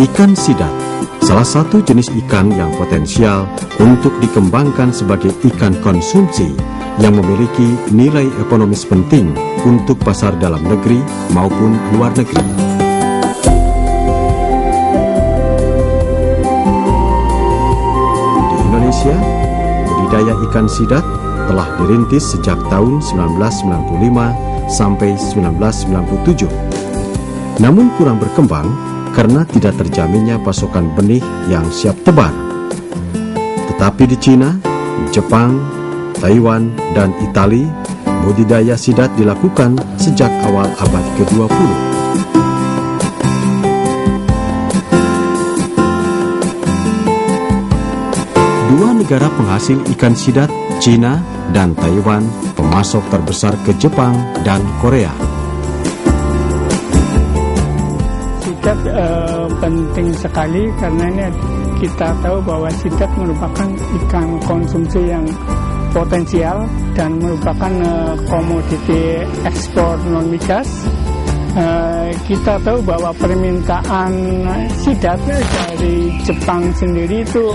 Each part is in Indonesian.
Ikan sidat, salah satu jenis ikan yang potensial untuk dikembangkan sebagai ikan konsumsi yang memiliki nilai ekonomis penting untuk pasar dalam negeri maupun luar negeri. Di Indonesia, budidaya ikan sidat telah dirintis sejak tahun 1995 sampai 1997. Namun kurang berkembang karena tidak terjaminnya pasokan benih yang siap tebar. Tetapi di Cina, Jepang, Taiwan, dan Italia, budidaya sidat dilakukan sejak awal abad ke-20. Dua negara penghasil ikan sidat, Cina dan Taiwan, pemasok terbesar ke Jepang dan Korea. Sidat penting sekali karena ini kita tahu bahwa sidat merupakan ikan konsumsi yang potensial dan merupakan komoditi ekspor non migas. Kita tahu bahwa permintaan sidat dari Jepang sendiri itu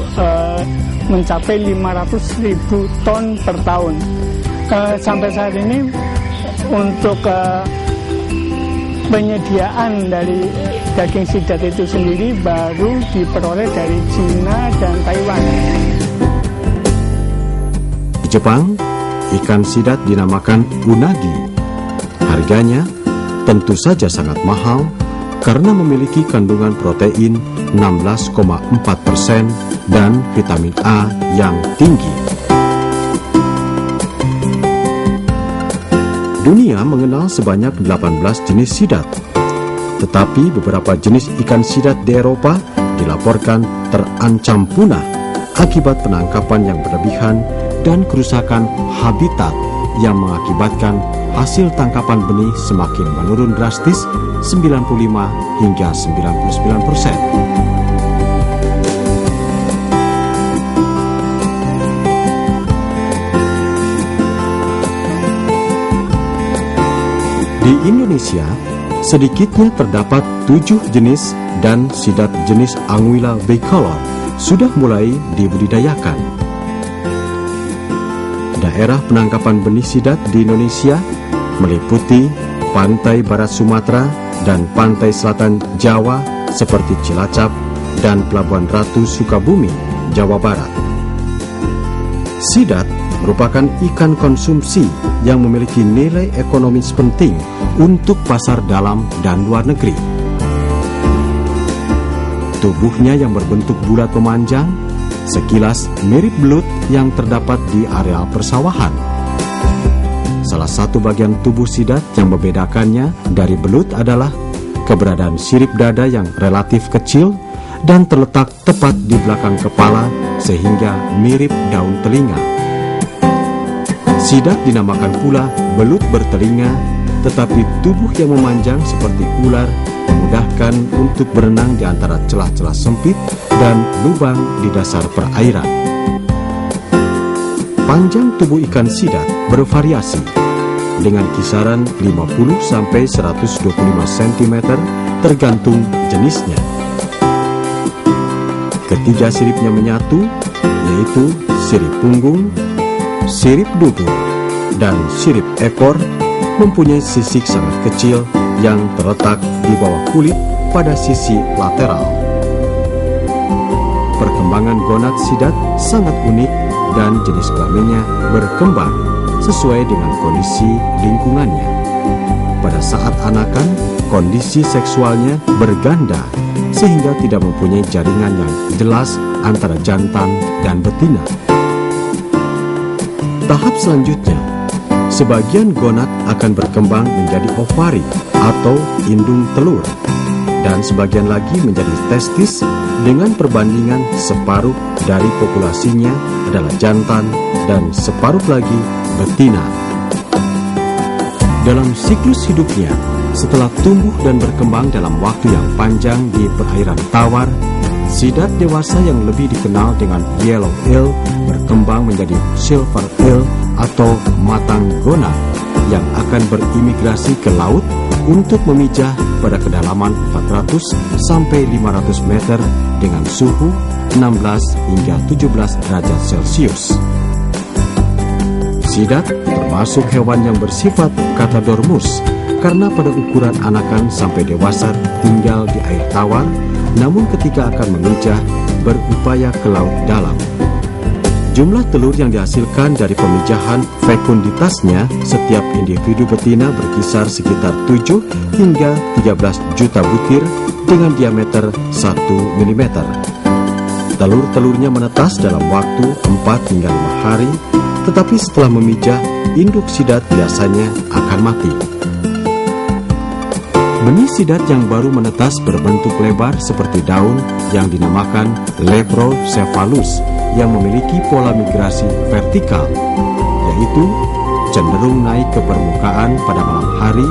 mencapai 500.000 ton per tahun. Sampai saat ini untuk penyediaan dari daging sidat itu sendiri baru diperoleh dari Cina dan Taiwan. Di Jepang, ikan sidat dinamakan unagi. Harganya tentu saja sangat mahal karena memiliki kandungan protein 16,4% dan vitamin A yang tinggi. Dunia mengenal sebanyak 18 jenis sidat, tetapi beberapa jenis ikan sidat di Eropa dilaporkan terancam punah akibat penangkapan yang berlebihan dan kerusakan habitat yang mengakibatkan hasil tangkapan benih semakin menurun drastis 95 hingga 99%. Di Indonesia, sedikitnya terdapat 7 jenis dan sidat jenis Anguilla bicolor sudah mulai dibudidayakan. Daerah penangkapan benih sidat di Indonesia meliputi pantai barat Sumatera dan pantai selatan Jawa seperti Cilacap dan Pelabuhan Ratu Sukabumi, Jawa Barat. Sidat merupakan ikan konsumsi yang memiliki nilai ekonomis penting untuk pasar dalam dan luar negeri. Tubuhnya yang berbentuk bulat memanjang, sekilas mirip belut yang terdapat di areal persawahan. Salah satu bagian tubuh sidat yang membedakannya dari belut adalah keberadaan sirip dada yang relatif kecil dan terletak tepat di belakang kepala sehingga mirip daun telinga. Sidat dinamakan pula belut bertelinga, tetapi tubuh yang memanjang seperti ular memudahkan untuk berenang di antara celah-celah sempit dan lubang di dasar perairan. Panjang tubuh ikan sidat bervariasi dengan kisaran 50-125 cm tergantung jenisnya. Ketiga siripnya menyatu, yaitu sirip punggung, sirip dubur, dan sirip ekor mempunyai sisik sangat kecil yang terletak di bawah kulit pada sisi lateral. Perkembangan gonad sidat sangat unik dan jenis kelaminnya berkembang sesuai dengan kondisi lingkungannya. Pada saat anakan, kondisi seksualnya berganda sehingga tidak mempunyai jaringan yang jelas antara jantan dan betina. Tahap selanjutnya, sebagian gonad akan berkembang menjadi ovari atau indung telur, dan sebagian lagi menjadi testis dengan perbandingan separuh dari populasinya adalah jantan dan separuh lagi betina. Dalam siklus hidupnya, setelah tumbuh dan berkembang dalam waktu yang panjang di perairan tawar, sidat dewasa yang lebih dikenal dengan yellow eel berkembang menjadi silver eel atau matang gonad yang akan berimigrasi ke laut untuk memijah pada kedalaman 400 sampai 500 meter dengan suhu 16 hingga 17 derajat Celcius. Sidat termasuk hewan yang bersifat katadormus karena pada ukuran anakan sampai dewasa tinggal di air tawar, namun ketika akan memijah berupaya ke laut dalam. Jumlah telur yang dihasilkan dari pemijahan fekunditasnya setiap individu betina berkisar sekitar 7 hingga 13 juta butir dengan diameter 1 mm. Telur-telurnya menetas dalam waktu 4 hingga 5 hari, tetapi setelah memijah, induk sidat biasanya akan mati. Benih sidat yang baru menetas berbentuk lebar seperti daun yang dinamakan Leprocephalus yang memiliki pola migrasi vertikal, yaitu cenderung naik ke permukaan pada malam hari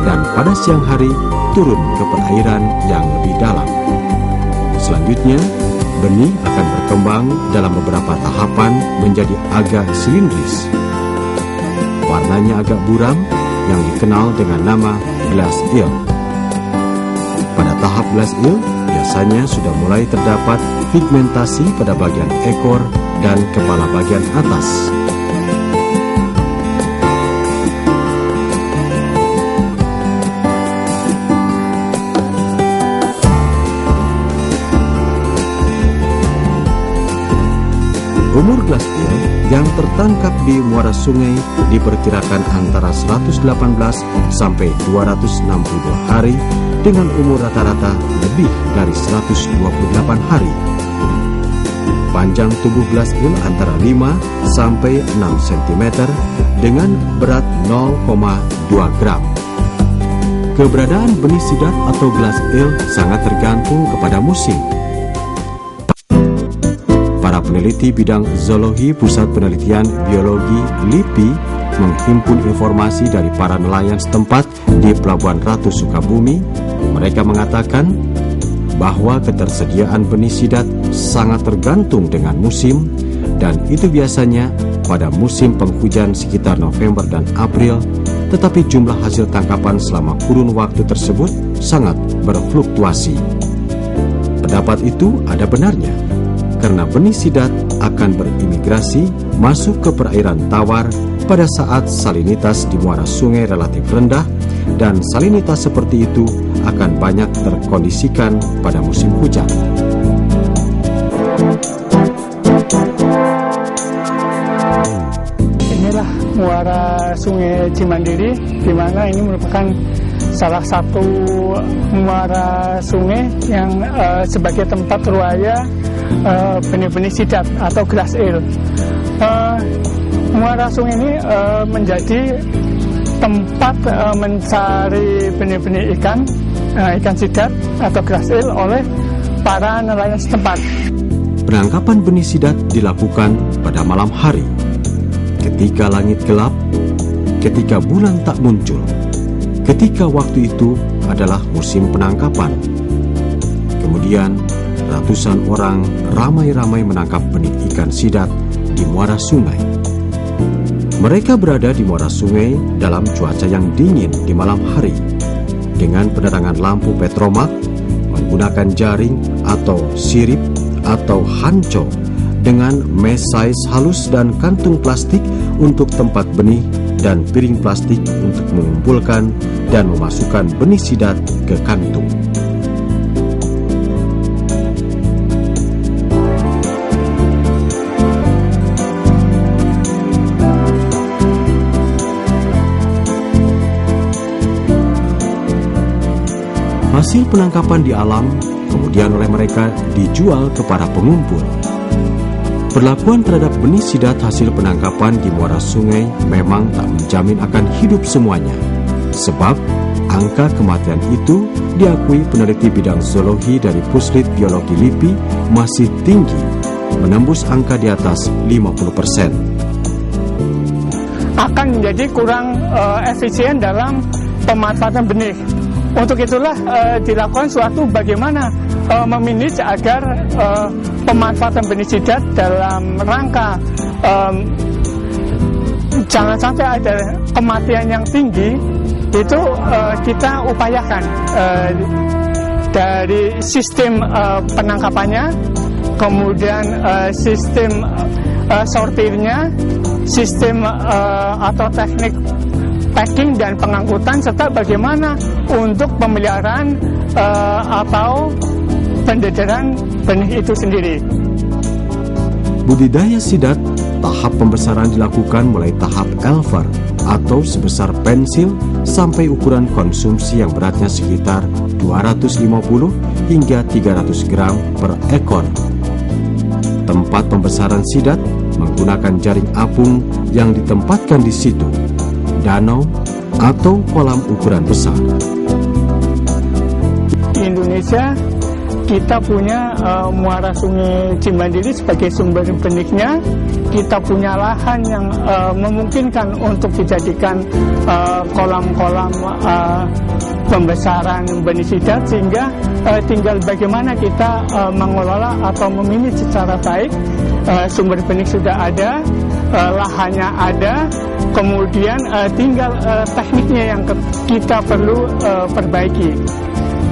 dan pada siang hari turun ke perairan yang lebih dalam. Selanjutnya, benih akan berkembang dalam beberapa tahapan menjadi agak silindris. Warnanya agak buram yang dikenal dengan nama glass eel. Pada tahap glass eel, biasanya sudah mulai terdapat pigmentasi pada bagian ekor dan kepala bagian atas. Umur glass eel yang tertangkap di muara sungai diperkirakan antara 118 sampai 262 hari dengan umur rata-rata lebih dari 128 hari. Panjang tubuh glass eel antara 5 sampai 6 cm dengan berat 0,2 gram. Keberadaan benih sidat atau glass eel sangat tergantung kepada musim. Para peneliti bidang zoologi Pusat Penelitian Biologi LIPI menghimpun informasi dari para nelayan setempat di Pelabuhan Ratu Sukabumi. Mereka mengatakan bahwa ketersediaan benih sidat sangat tergantung dengan musim, dan itu biasanya pada musim penghujan sekitar November dan April, tetapi jumlah hasil tangkapan selama kurun waktu tersebut sangat berfluktuasi. Pendapat itu ada benarnya, karena benih sidat akan berimigrasi masuk ke perairan tawar pada saat salinitas di muara sungai relatif rendah, dan salinitas seperti itu akan banyak terkondisikan pada musim hujan. Inilah muara sungai Cimandiri, di mana ini merupakan salah satu muara sungai yang sebagai tempat ruaya benih-benih sidat atau glass eel. Muara sungai ini menjadi tempat mencari benih-benih ikan sidat atau glass eel oleh para nelayan setempat. Penangkapan benih sidat dilakukan pada malam hari, ketika langit gelap, ketika bulan tak muncul. Ketika waktu itu adalah musim penangkapan. Kemudian ratusan orang ramai-ramai menangkap benih ikan sidat di muara sungai. Mereka berada di muara sungai dalam cuaca yang dingin di malam hari, dengan penerangan lampu petromak, menggunakan jaring atau sirip atau hanco, dengan mesh size halus dan kantung plastik untuk tempat benih dan piring plastik untuk mengumpulkan dan memasukkan benih sidat ke kantung. Hasil penangkapan di alam kemudian oleh mereka dijual kepada pengumpul. Perlakuan terhadap benih sidat hasil penangkapan di muara sungai memang tak menjamin akan hidup semuanya, sebab angka kematian itu diakui peneliti bidang zoologi dari Puslit Biologi LIPI masih tinggi, menembus angka di atas 50%. Akan menjadi kurang efisien dalam pemanfaatan benih. Untuk itulah dilakukan suatu bagaimana memanage agar pemanfaatan benih sidat dalam rangka jangan sampai ada kematian yang tinggi, itu kita upayakan dari sistem penangkapannya, kemudian sistem sortirnya, sistem atau teknik packing dan pengangkutan, serta bagaimana untuk pemeliharaan atau pendedaran benih itu sendiri. Budidaya sidat, tahap pembesaran dilakukan mulai tahap elver atau sebesar pensil sampai ukuran konsumsi yang beratnya sekitar 250 hingga 300 gram per ekor. Tempat pembesaran sidat menggunakan jaring apung yang ditempatkan di situ, danau, atau kolam ukuran besar. Di Indonesia, kita punya muara Sungai Cimandiri sebagai sumber benihnya. Kita punya lahan yang memungkinkan untuk dijadikan kolam-kolam pembesaran benih sidat, sehingga tinggal bagaimana kita mengelola atau memilih secara baik. Sumber benih sudah ada, lahannya ada, kemudian tinggal tekniknya yang kita perlu perbaiki,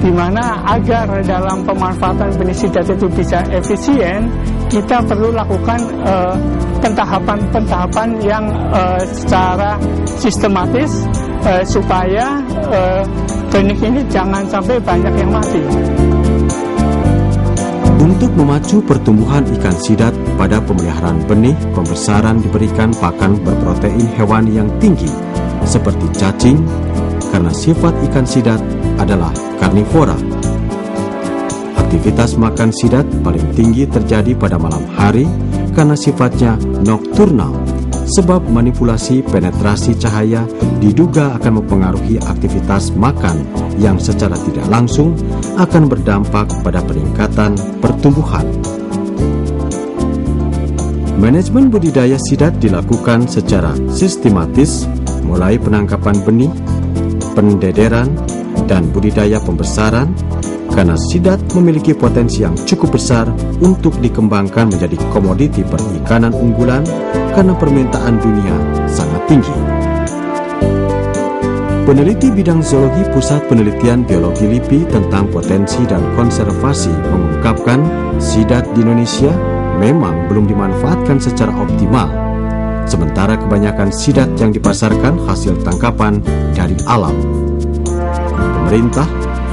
di mana agar dalam pemanfaatan benih sidat itu bisa efisien, kita perlu lakukan pentahapan-pentahapan yang secara sistematis supaya benih ini jangan sampai banyak yang mati. Untuk memacu pertumbuhan ikan sidat, pada pemeliharaan benih pembesaran diberikan pakan berprotein hewani yang tinggi seperti cacing, karena sifat ikan sidat adalah karnivora. Aktivitas makan sidat paling tinggi terjadi pada malam hari karena sifatnya nokturnal, sebab manipulasi penetrasi cahaya diduga akan mempengaruhi aktivitas makan yang secara tidak langsung akan berdampak pada peningkatan pertumbuhan. Manajemen budidaya sidat dilakukan secara sistematis, mulai penangkapan benih, pendederan, dan budidaya pembesaran, karena sidat memiliki potensi yang cukup besar untuk dikembangkan menjadi komoditi perikanan unggulan karena permintaan dunia sangat tinggi. Peneliti bidang zoologi Pusat Penelitian Biologi LIPI tentang potensi dan konservasi mengungkapkan sidat di Indonesia memang belum dimanfaatkan secara optimal, sementara kebanyakan sidat yang dipasarkan hasil tangkapan dari alam. Pemerintah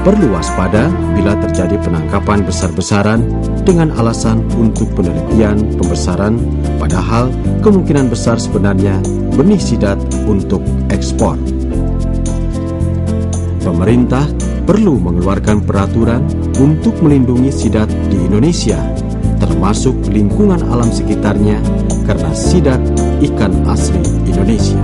perlu waspada bila terjadi penangkapan besar-besaran dengan alasan untuk penelitian pembesaran, padahal kemungkinan besar sebenarnya benih sidat untuk ekspor. Pemerintah perlu mengeluarkan peraturan untuk melindungi sidat di Indonesia, termasuk lingkungan alam sekitarnya, karena sidat ikan asli Indonesia.